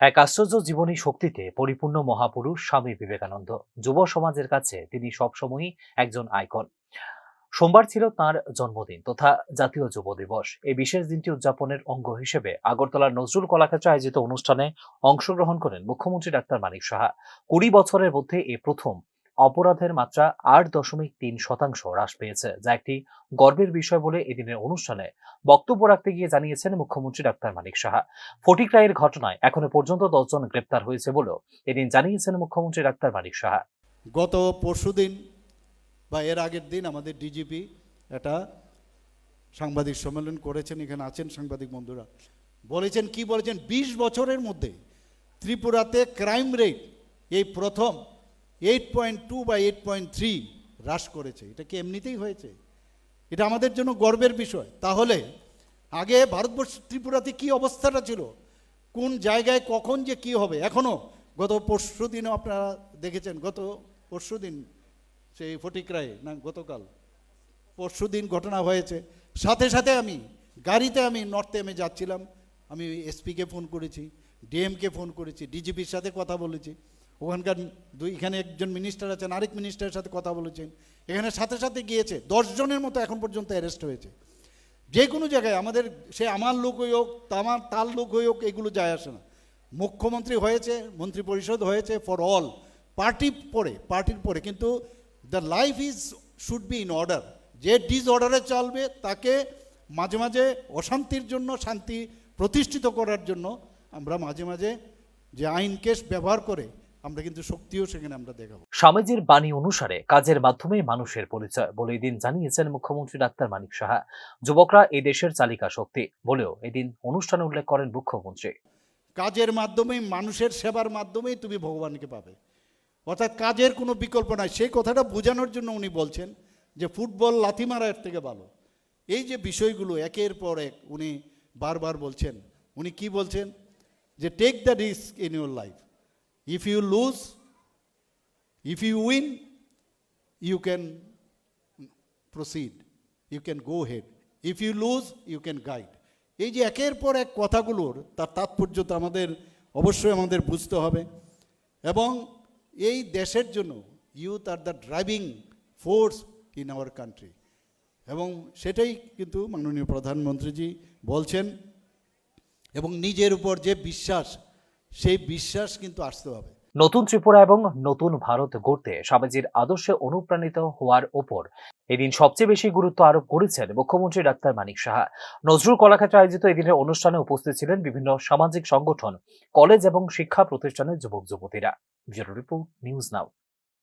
এক আশ্চর্য জীবনী শক্তিতে পরিপূর্ণ মহাপুরুষ স্বামী বিবেকানন্দ। যুব সমাজের কাছে তিনি সবসময়ই একজন আইকন। সোমবার ছিল তার জন্মদিন তথা জাতীয় যুব দিবস। এই বিশেষ দিনটি উদযাপনের অঙ্গ হিসেবে আগরতলার নজরুল কলাক্ষেত্রে আয়োজিত অনুষ্ঠানে অংশগ্রহণ করেন মুখ্যমন্ত্রী ডাক্তার মানিক সাহা। ২০ বছরের মধ্যে এই প্রথম অপরাধের মাত্রা ৮.৩% হ্রাস পেয়েছে, যা একটি গর্বের বিষয় বলে এদিনের অনুষ্ঠানে বক্তব্য রাখতে গিয়ে জানিয়েছেন মুখ্যমন্ত্রী ডাক্তার মানিক সাহা। ফটিকরায়ের ঘটনায় এখনো পর্যন্ত ১০ জন গ্রেপ্তার হয়েছে বলেও এদিন জানিয়েছেন মুখ্যমন্ত্রী ডাক্তার মানিক সাহা। গত পরশুদিন বা এর আগের দিন আমাদের ডিজিপি একটা সাংবাদিক সম্মেলন করেছেন, এখানে আছেন সাংবাদিক বন্ধুরা, বলেছেন কি বলেছেন ২০ বছরের মধ্যে ত্রিপুরাতে ক্রাইম রেট এই প্রথম 8.2 বা 8.3 হ্রাস করেছে। এটা কি এমনিতেই হয়েছে? এটা আমাদের জন্য গর্বের বিষয়। তাহলে আগে ভারতবর্ষ ত্রিপুরাতে কি অবস্থাটা ছিল, কোন জায়গায় কখন যে কি হবে, এখনও গত পরশু দিনও আপনারা দেখেছেন, গত পরশু দিন সেই ফটিকরায়ে না গতকাল পরশু দিন ঘটনা হয়েছে। সাথে সাথে আমি গাড়িতে নর্থে যাচ্ছিলাম, আমি এসপিকে ফোন করেছি, ডিএমকে ফোন করেছি, ডিজিপির সাথে কথা বলেছি, ওখানকার এখানে একজন মিনিস্টার আছেন, আরেক মিনিস্টারের সাথে কথা বলেছেন, এখানে সাথে সাথে গিয়েছে ১০ জনের মতো এখন পর্যন্ত অ্যারেস্ট হয়েছে। যে কোনো জায়গায় আমাদের সে আমার লোক হোক তার লোক হোক, এগুলো যায় আসে না। মুখ্যমন্ত্রী হয়েছে, মন্ত্রী পরিষদ হয়েছে ফর অল, পার্টির পরে, কিন্তু the life should be in order. যে ডিসঅর্ডারে চলবে তাকে মাঝে মাঝে অশান্তির জন্য শান্তি প্রতিষ্ঠিত করার জন্য আমরা মাঝে মাঝে যে আইন কেস ব্যবহার করে আমরা কিন্তু শক্তিও সেখানে আমরা দেখাবো। স্বামীজির বাণী অনুসারে কাজের মাধ্যমে মানুষের পরিচয় বলে এদিন জানিয়েছেন মুখ্যমন্ত্রী ডাক্তার মানিক সাহা। যুবকরা এই দেশের চালিকা শক্তি বলেও এদিন অনুষ্ঠানে উল্লেখ করেন মুখ্যমন্ত্রী। কাজের মাধ্যমে, মানুষের সেবার মাধ্যমেই তুমি ভগবানকে পাবে, অর্থাৎ কাজের কোনো বিকল্প নাই। সেই কথাটা বোঝানোর জন্য উনি বলছেন যে ফুটবল লাথি মারার থেকে ভালো। এই যে বিষয়গুলো একের পর এক উনি বারবার বলছেন, উনি কি বলছেন যে take the risk in your life, if you lose, if you win, you can proceed, you can go ahead, if you lose you can guide. এই যে একের পর এক কথাগুলোর তার তাৎপর্যতা অবশ্যই আমাদের বুঝতে হবে। এবং এই দেশের জন্য youth are the driving force in our country, এবং সেটাই কিন্তু মাননীয় প্রধানমন্ত্রীজি বলছেন। এবং নিজের উপর যে বিশ্বাস, সেই বিশ্বাস কিন্তু আসতে হবে। নতুন ত্রিপুরা এবং নতুন ভারত গড়তে স্বামীজির আদর্শে অনুপ্রাণিত হওয়ার ওপর এদিন সবচেয়ে বেশি গুরুত্ব আরোপ করেছেন মুখ্যমন্ত্রী ডাক্তার মানিক সাহা। নজরুল কলাক্ষেত্রে আয়োজিত এদিনের অনুষ্ঠানে উপস্থিত ছিলেন বিভিন্ন সামাজিক সংগঠন, কলেজ এবং শিক্ষা প্রতিষ্ঠানের যুবক যুবতীরা। Bureau report, news now.